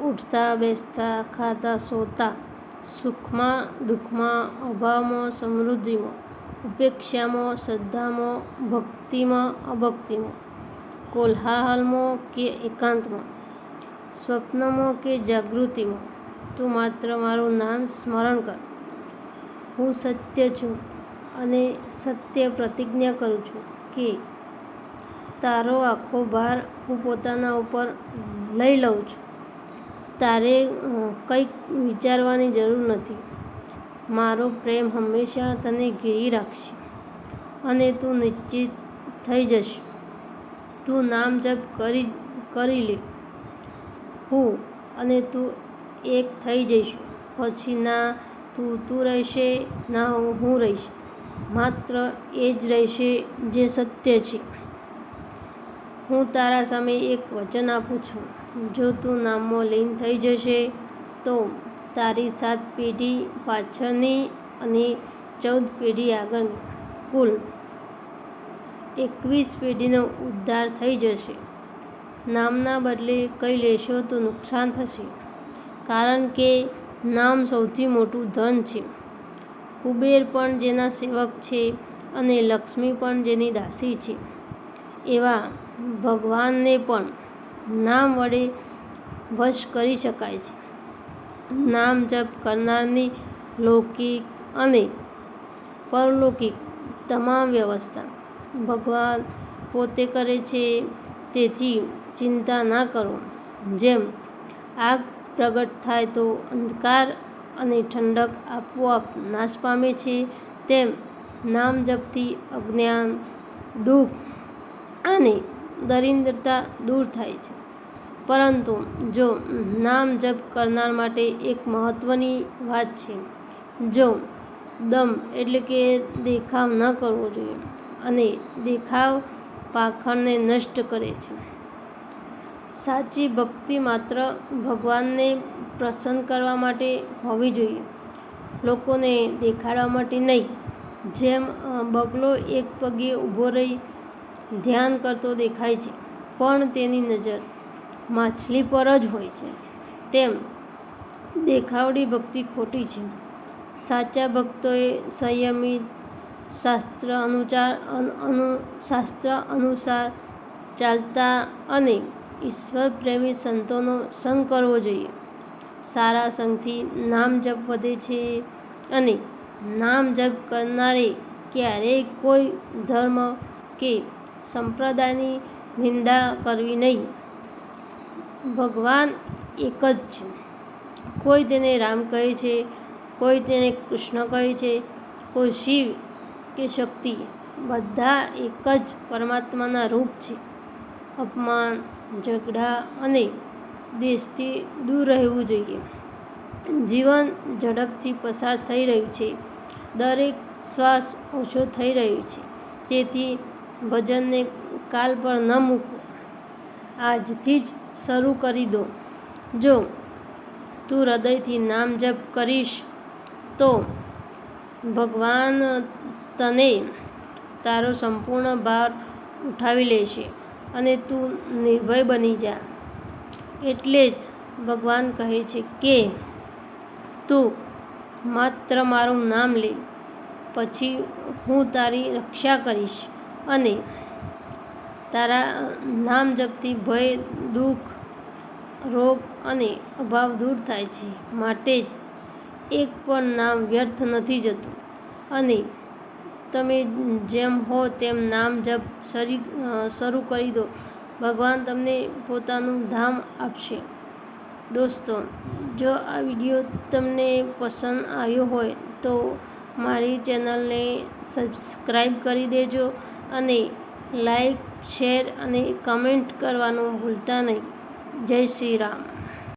ઉઠતા બેસતા, ખાતા સૂતા, સુખમાં દુઃખમાં, અભાવમાં સમૃદ્ધિમાં, ઉપેક્ષામાં શ્રદ્ધામાં, ભક્તિમાં અભક્તિમાં, કોલાહલમાં કે એકાંતમાં, સ્વપ્નમાં કે જાગૃતિમાં, તું માત્ર મારું નામ સ્મરણ કર. હું સત્ય છું અને સત્ય પ્રતિજ્ઞા કરું છું કે તારો આખો ભાર હું પોતાના ઉપર લઈ લઉં છું. તારે કંઈક વિચારવાની જરૂર નથી. મારો પ્રેમ હંમેશા તને ઘેરી રાખશે અને તું નિશ્ચિત થઈ જશે. તું નામ જપ કરી લે. હું અને તું એક થઈ જઈશું. પછી ના તું રહેશે, ના હું રહીશ. માત્ર એ જ રહેશે જે સત્ય છે. હું તારા સામે એક વચન આપું છું. જો તું નામમાં લીન થઈ જશે તો તારી 7 પેઢી પાછળની અને 14 પેઢી આગળની કુલ 21 પેઢીનો ઉદ્ધાર થઈ જશે. નામના બદલે કંઈ લેશો તો નુકસાન થશે, કારણ કે નામ સૌથી મોટું ધન છે. કુબેર પણ જેના સેવક છે અને લક્ષ્મી પણ જેની દાસી છે, એવા ભગવાનને પણ નામ વડે વશ કરી શકાય છે. નામ જપ કરનારની લૌકિક અને પરલૌકિક તમામ વ્યવસ્થા ભગવાન પોતે કરે છે. તેથી ચિંતા ના કરો. જેમ આગ પ્રગટ થાય તો અંધકાર અને ઠંડક આપોઆપ નાશ પામે છે, તેમ નામ જપથી અજ્ઞાન, દુઃખ અને દરિદ્રતા દૂર થાય છે. પરંતુ જો નામ જપ કરનાર માટે એક મહત્વની વાત છે. જો દમ એટલે કે દેખાવ ન કરવો જોઈએ, અને દેખાવ પાખંડને નષ્ટ કરે છે. સાચી ભક્તિ માત્ર ભગવાનને પ્રસન્ન કરવા માટે હોવી જોઈએ, લોકોને દેખાડવા માટે નહીં. જેમ બગલો એક પગે ઊભો રહી ધ્યાન કરતો દેખાય છે, પણ તેની નજર માછલી પર જ હોય છે, તેમ દેખાવડી ભક્તિ ખોટી છે. સાચા ભક્તોએ સંયમિત, શાસ્ત્ર અનુસાર ચાલતા અને ઈશ્વરપ્રેમી સંતોનો સંગ કરવો જોઈએ. સારા સંગથી નામ જપ વધે છે અને નામ જપ કરનારે ક્યારેય કોઈ ધર્મ કે સંપ્રદાયની નિંદા કરવી નહીં. ભગવાન એક જ છે. કોઈ તેને રામ કહે છે, કોઈ તેને કૃષ્ણ કહે છે, કોઈ શિવ કે શક્તિ. બધા એક જ પરમાત્માના રૂપ છે. અપમાન, ઝઘડા અને દ્વેષથી દૂર રહેવું જોઈએ. જીવન ઝડપથી પસાર થઈ રહ્યું છે. દરેક શ્વાસ ઓછો થઈ રહ્યો છે. તેથી ભજનને કાલ પર ન મૂકો, આજથી જ શરૂ કરી દો. જો તું હૃદયથી નામ જપ કરીશ તો ભગવાન તને તારો સંપૂર્ણ ભાર ઉઠાવી લેશે અને તું નિર્ભય બની જા. એટલે જ ભગવાન કહે છે કે તું માત્ર મારું નામ લે, પછી હું તારી રક્ષા કરીશ. અને તારા નામ જપથી ભય, દુઃખ, રોગ અને અભાવ દૂર થાય છે. માટે જ એક પણ નામ વ્યર્થ નથી જતું. અને તમે જેમ હો તેમ નામ જપ શરૂ કરી દો. ભગવાન તમને પોતાનું ધામ આપશે. દોસ્તો, જો આ વિડીયો તમને પસંદ આવ્યો હોય તો મારી ચેનલને સબસ્ક્રાઈબ કરી દેજો અને લાઈક, શેર અને કમેન્ટ કરવાનું ભૂલતા નહીં. જય શ્રી રામ.